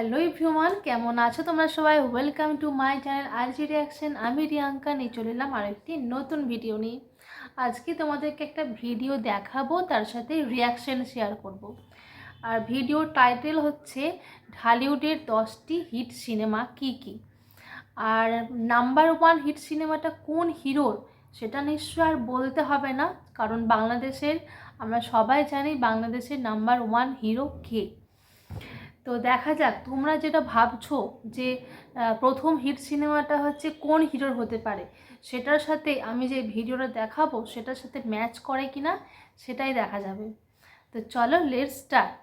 Hello everyone, কেমন আছো তোমরা সবাই? Welcome to my channel RG reaction. আমি রিয়াঙ্কা নিয়ে চলে এলাম আরেকটি নতুন ভিডিও নিয়ে। আজকে তোমাদেরকে একটা ভিডিও দেখাবো, তার সাথে রিয়াকশন শেয়ার করব। আর ভিডিওর টাইটেল হচ্ছে ঢালিউডের 10টি হিট সিনেমা কি কি। আর নাম্বার 1 হিট সিনেমাটা কোন হিরোর সেটা নিশ্চয় আর বলতে হবে না, কারণ বাংলাদেশের আমরা সবাই জানি বাংলাদেশের নাম্বার 1 হিরো কে। তো দেখা যাক তোমরা যেটা ভাবছো যে প্রথম হিট সিনেমাটা হচ্ছে কোন হিরোর হতে পারে, সেটার সাথে আমি যে ভিডিওটা দেখাবো সেটার সাথে ম্যাচ করে কিনা সেটাই দেখা যাবে। তো চলো লেটস স্টার্ট।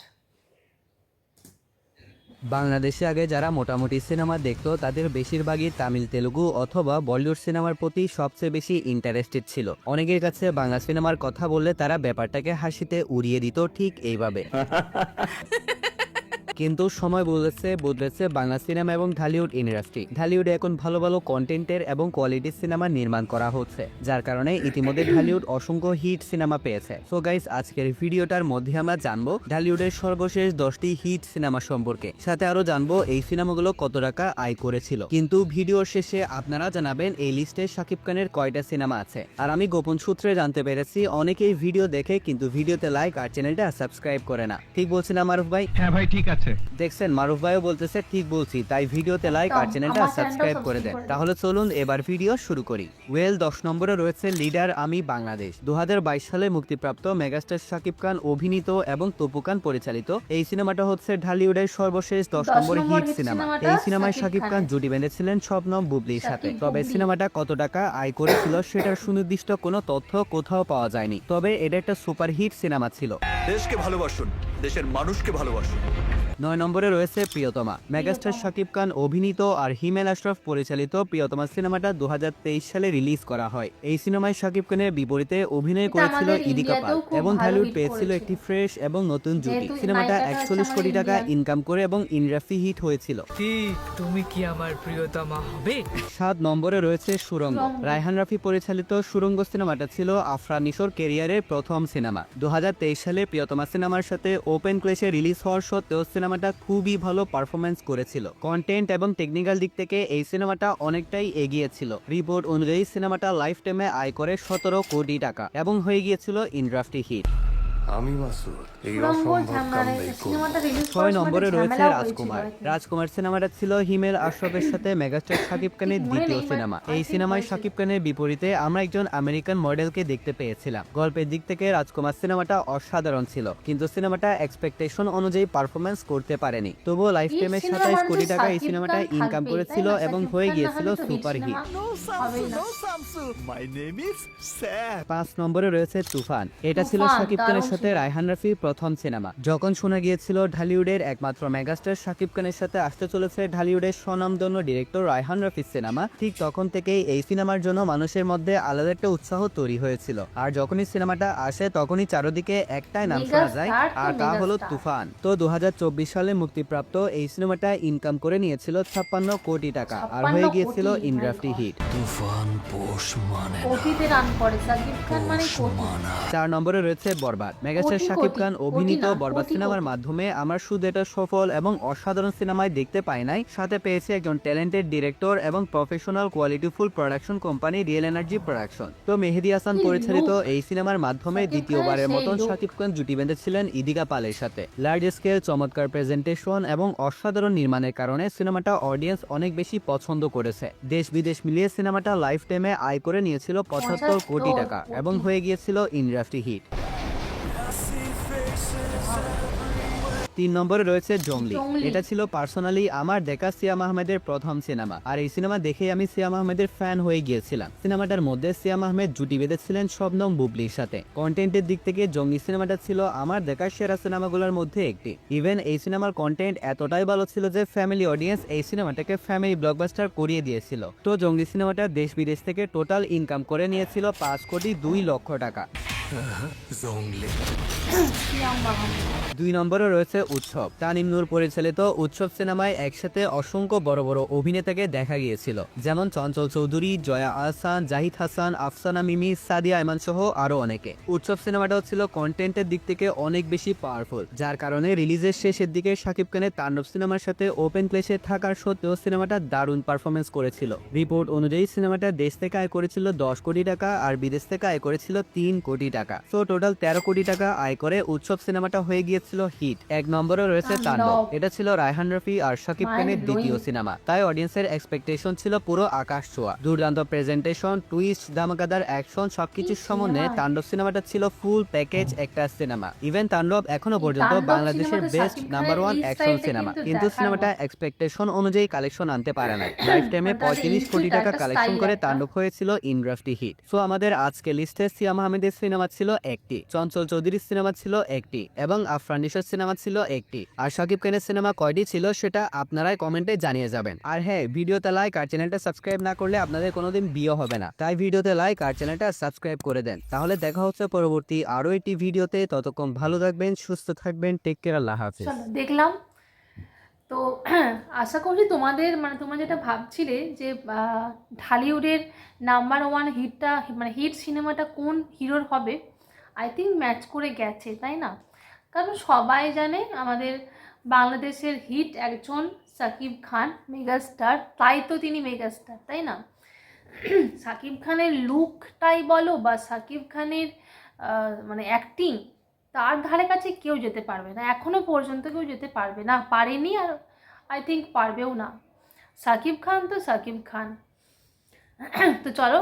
বাংলাদেশে আগে যারা মোটামুটি সিনেমা দেখতো তাদের বেশিরভাগই তামিল, তেলুগু অথবা বলিউড সিনেমার প্রতি সবচেয়ে বেশি ইন্টারেস্টেড ছিল। অনেকের কাছে বাংলা সিনেমার কথা বললে তারা ব্যাপারটাকে হাসিতে উড়িয়ে দিত ঠিক এইভাবে। কিন্তু সময় বদলেছে বাংলা সিনেমা এবং ঢালিউড ইন্ডাস্ট্রি। ঢালিউডে এখন ভালো ভালো কন্টেন্টের এবং কোয়ালিটির সিনেমা নির্মাণ করা হচ্ছে, যার কারণে ইতিমধ্যে ঢালিউড অসংখ্য হিট সিনেমা পেয়েছে। সো গাইস, আজকের ভিডিওটার মধ্যে আমরা জানবো ঢালিউডের সর্বশেষ 10টি হিট সিনেমা সম্পর্কে, সাথে আরো জানবো এই সিনেমাগুলো কত টাকা আয় করেছিল। কিন্তু ভিডিওর শেষে আপনারা জানাবেন এই লিস্টে শাকিব খানের কয়টা সিনেমা আছে। আর আমি গোপন সূত্রে জানতে পেরেছি অনেকেই ভিডিও দেখে কিন্তু ভিডিওতে লাইক আর চ্যানেলটা সাবস্ক্রাইব করে না। ঠিক বলছি না মারুফ ভাই? হ্যাঁ ভাই, ঠিক আছে। দেখছেন, মারুফ ভাইও বলতেছে ঠিক বলছি, তাই ভিডিওতে লাইক আর চ্যানেলটা সাবস্ক্রাইব করে দেন। তাহলে চলুন এবার ভিডিও শুরু করি। 10 নম্বরে রয়েছে লিডার আমি বাংলাদেশ। 2022 সালে মুক্তিপ্রাপ্ত মেগাস্টার শাকিব খান অভিনীত এবং তপু খান পরিচালিত এই সিনেমাটা হচ্ছে ঢালিউডের সর্বশেষ 10 নম্বর হিট সিনেমা। এই সিনেমায় শাকিব খান জুটি বেঁধেছিলেন শবনম বুবলির সাথে। তবে সিনেমাটা কত টাকা আয় করেছিল সেটার সুনির্দিষ্ট কোনো তথ্য কোথাও পাওয়া যায়নি। তবে এটা একটা সুপার হিট সিনেমা ছিল। দেশকে ভালোবাসুন, দেশের মানুষকে ভালোবাসুন। 9 নম্বরে রয়েছে প্রিয়তমা। মেগাস্টার শাকিব খান অভিনীত আর হিমেল আশরাফ পরিচালিত প্রিয়তমা সিনেমাটা 2023 সালে রিলিজ করা হয়। এই সিনেমায় শাকিব খানের বিপরীতে অভিনয় করেছিল ইদিকা পাল এবং ঢালিউড পেয়েছিল একটি ফ্রেশ এবং নতুন জুটি। সিনেমাটা 41 কোটি টাকা ইনকাম করে এবং ইন্ডাস্ট্রি হিট হয়েছিল। তুমি কি আমার প্রিয়তমা হবে? 7 নম্বরে রয়েছে সুরঙ্গ। রায়হান রাফি পরিচালিত সুরঙ্গ সিনেমাটা ছিল আফরান নিশোর ক্যারিয়ারের প্রথম সিনেমা। 2023 সালে প্রিয়তমা সিনেমার সাথে ওপেন ক্লেশে রিলিজ হওয়ার সত্ত্বেও সিনেমাটা খুবই ভালো পারফরমেন্স করেছিল। কন্টেন্ট এবং টেকনিক্যাল দিক থেকে এই সিনেমাটা অনেকটাই এগিয়ে ছিল। রিপোর্ট অনুযায়ী সিনেমাটা লাইফ টাইমে আয় করে 17 কোটি টাকা এবং হয়ে গিয়েছিল ইন্ডাস্ট্রি হিট। আমি মাসুদ, এই অসম্ভব কাম নেই কোনো। 6 নম্বরে রয়েছে রাজকুমার। রাজকুমার সিনেমাটা ছিল হিমেল আশরাফের সাথে মেগাস্টার শাকিব খানের দ্বিতীয় সিনেমা। এই সিনেমায় শাকিব খানের বিপরীতে আমরা একজন আমেরিকান মডেলকে দেখতে পেয়েছিলাম। গল্পের দিক থেকে রাজকুমার সিনেমাটা অসাধারণ ছিল, কিন্তু সিনেমাটা এক্সপেকটেশন অনুযায়ী পারফরমেন্স করতে পারেনি। তবুও লাইফ টাইমে 27 কোটি টাকা এই সিনেমাটা ইনকাম করেছিল এবং হয়ে গিয়েছিল সুপার হিট। 5 নম্বরে রয়েছে তুফান। এটা ছিল শাকিব খানের সাথে রায়হান রাফির প্রথম সিনেমা। যখন শোনা গিয়েছিল ঢালিউডের একমাত্র মেগাস্টার শাকিব খানের সাথে আসতে চলেছে ঢালিউডের স্বনামধন্য ডিরেক্টর রায়হান রাফির সিনেমা, ঠিক তখন থেকেই এই সিনেমার জন্য মানুষের মধ্যে আলাদা একটা উৎসাহ তৈরি হয়েছিল। আর যখনই সিনেমাটা আসে তখনই চারদিকে একটাই নাম শোনা যায়, আর তা হলো তুফান। তো 2024 সালে মুক্তিপ্রাপ্ত এই সিনেমাটা ইনকাম করে নিয়েছিল 56 কোটি টাকা আর হয়ে গিয়েছিল ইন্ডাস্ট্রি হিট। তুফান পোষ মানে কোটিতে রান করে শাকিব খান, মানে কোটি। 4 নম্বরে রয়েছে বরবাদ। মেগাস্টার শাকিব খান অভিনীত বরবাদ সিনেমার মাধ্যমে আমরা শুধু এটা সফল এবং অসাধারণ সিনেমায় দেখতে পাই নাই, সাথে পেয়েছি একজন ট্যালেন্টেড ডিরেক্টর এবং professional qualityful production company real energy production. তো মেহেদী হাসান পরিচালিত এই সিনেমার মাধ্যমে দ্বিতীয়বারের মতন শাকিব খান জুটি বেঁধেছিলেন ইদিকা পালের সাথে। লার্জ স্কেল, চমৎকার প্রেজেন্টেশন এবং অসাধারণ নির্মাণের কারণে সিনেমাটা অডিয়েন্স অনেক বেশি পছন্দ করেছে। দেশ বিদেশ মিলিয়ে সিনেমাটা লাইফ টাইমে আয় করে নিয়েছিল 75 কোটি টাকা এবং হয়ে গিয়েছিল ইন্ডাস্ট্রি হিট। 3 নম্বরে রয়েছে জঙ্গলি। এটা ছিল পার্সোনালি আমার দেখা সিয়াম আহমেদের প্রথম সিনেমা, আর এই সিনেমা দেখেই আমি সিয়াম আহমেদের ফ্যান হয়ে গিয়েছিলাম। সিনেমাটার মধ্যে সিয়াম আহমেদ জুটি বেঁধেছিলেন শবনম বুবলির সাথে। কন্টেন্টের দিক থেকে জঙ্গলি সিনেমাটা ছিল আমার দেখা সেরা সিনেমাগুলোর মধ্যে একটি। ইভেন এই সিনেমার কন্টেন্ট এতটাই ভালো ছিল যে ফ্যামিলি অডিয়েন্স এই সিনেমাটাকে ফ্যামিলি ব্লকবাস্টার করিয়ে দিয়েছিল। তো জঙ্গলি সিনেমাটা দেশ বিদেশ থেকে টোটাল ইনকাম করে নিয়েছিল 5 কোটি 2 লক্ষ টাকা। জঙ্গলি সিয়াম মাহমুদ। 2 নম্বরে রয়েছে উৎসব। তানিম নূর পরিচালিত উৎসব সিনেমায় একসাথে অসংখ্য বড় বড় অভিনেতাকে দেখা গিয়েছিল, যেমন চঞ্চল চৌধুরী, জয়া আহসান, জাহিদ হাসান, আফসানা মিমি, সাদিয়া আইমান সহ আরো অনেকে। উৎসব সিনেমাটাও ছিল কন্টেন্টের দিক থেকে অনেক বেশি পাওয়ারফুল, যার কারণে রিলিজের শেষের দিকে শাকিব খানের তাণ্ডব সিনেমার সাথে ওপেন প্লেসে থাকার সত্ত্বেও সিনেমাটা দারুণ পারফরমেন্স করেছিল। রিপোর্ট অনুযায়ী সিনেমাটা দেশ থেকে আয় করেছিল 10 কোটি টাকা আর বিদেশ থেকে আয় করেছিল 3 কোটি টাকা। সো টোটাল 13 কোটি টাকা আয় করে উৎসব সিনেমাটা হয়ে গিয়েছিল হিট। 1 নম্বরে রয়েছে তাণ্ডব। এটা ছিল রায়হান রফি আর শাকিব খানের দ্বিতীয় সিনেমা, তাই অডিয়েন্সের এক্সপেকটেশন ছিল পুরো আকাশ ছোঁয়া। দুর্দান্ত প্রেজেন্টেশন, টুইস্ট, ধামাকাদার অ্যাকশন সবকিছুর সমন্বয়ে তাণ্ডব সিনেমাটা ছিল ফুল প্যাকেজ একটা সিনেমা। ইভেন তাণ্ডব এখনো পর্যন্ত বাংলাদেশের বেস্ট নাম্বার 1 অ্যাকশন সিনেমা, কিন্তু সিনেমাটা এক্সপেকটেশন অনুযায়ী কালেকশন আনতে পারে নাই। লাইফ টাইমে 35 কোটি টাকা কালেকশন করে তাণ্ডব হয়েছিল ইন্ডাস্ট্রি হিট। সো আমাদের আজকে লিস্টে সিয়াম আহমেদের সিনেমা ছিল একটি, চঞ্চল চৌধুরীর সিনেমা ছিল একটি এবং আফরান নিশোর সিনেমা ছিল একটি। আর শাকিব খানের সিনেমা কয়টি ছিল সেটা আপনারাই কমেন্টে জানিয়ে যাবেন। আর হ্যাঁ, ভিডিওতে লাইক আর চ্যানেলটা সাবস্ক্রাইব না করলে আপনাদের কোনোদিন বিয়ে হবে না, তাই ভিডিওতে লাইক আর চ্যানেলটা সাবস্ক্রাইব করে দেন। তাহলে দেখা হচ্ছে পরবর্তী আরো একটি ভিডিওতে। ততক্ষণ ভালো থাকবেন, সুস্থ থাকবেন, টেক কেয়ার, আল্লাহ হাফেজ। চলো দেখলাম তো আশা করি তোমাদের তোমরা যেটা ভাবছিলে যে ঢালিউডের নাম্বার 1 হিটটা হিট সিনেমাটা কোন হিরোর হবে, আই থিঙ্ক ম্যাচ করে গেছে, তাই না? কারণ সবাই জানে আমাদের বাংলাদেশের হিট একজন সাকিব খান, মেগাস্টার, তাই তো তিনি মেগাস্টার, তাই না? সাকিব খানের লুকটাই বলো বা সাকিব খানের অ্যাক্টিং, তার ধারে কাছে কেউ যেতে পারবে না, এখনো পর্যন্ত কেউ যেতে পারবে না, পারেনি, আর আই থিঙ্ক পারবেও না। সাকিব খান তো সাকিব খান। তো চলো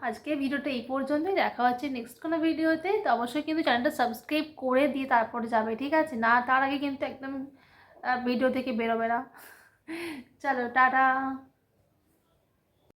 আজকে ভিডিওটা এই পর্যন্তই, দেখা হচ্ছে নেক্সট কোনো ভিডিওতে। তো অবশ্যই কিন্তু চ্যানেলটা সাবস্ক্রাইব করে দিয়ে তারপরে যাবে, ঠিক আছে? না তার আগে কিন্তু একদম ভিডিও থেকে বেরোবে না। চলো টাটা।